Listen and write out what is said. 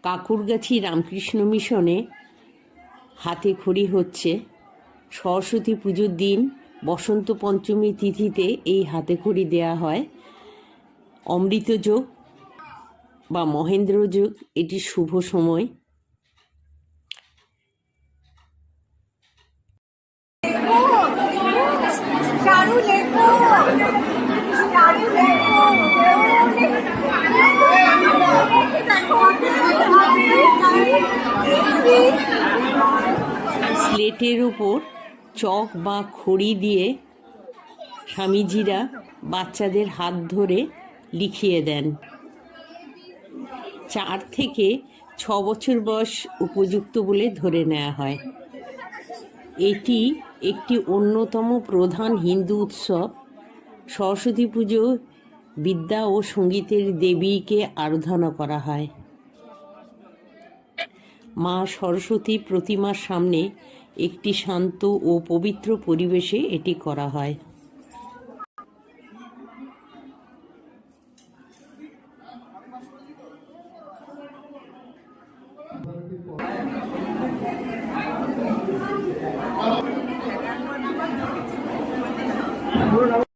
কাকুরগাছি রামকৃষ্ণ মিশনে হাতে খড়ি হচ্ছে। সরস্বতী পুজোর দিন বসন্ত পঞ্চমী তিথিতে এই হাতে খড়ি দেওয়া হয়। অমৃত যোগ বা মহেন্দ্র যোগ, এটি শুভ সময়। স্লেটের উপর চক বা খড়ি দিয়ে স্বামীজিরা বাচ্চাদের হাত ধরে লিখিয়ে দেন। 4 থেকে 6 বছর বয়স উপযুক্ত বলে ধরে নেওয়া হয়। এটি একটি অন্যতম প্রধান হিন্দু উৎসব। সরস্বতী পুজো বিদ্যা ও সঙ্গীতের দেবীকে আরাধনা করা হয়। মা সরস্বতী প্রতিমার সামনে একটি শান্ত ও পবিত্র পরিবেশে এটি করা হয়।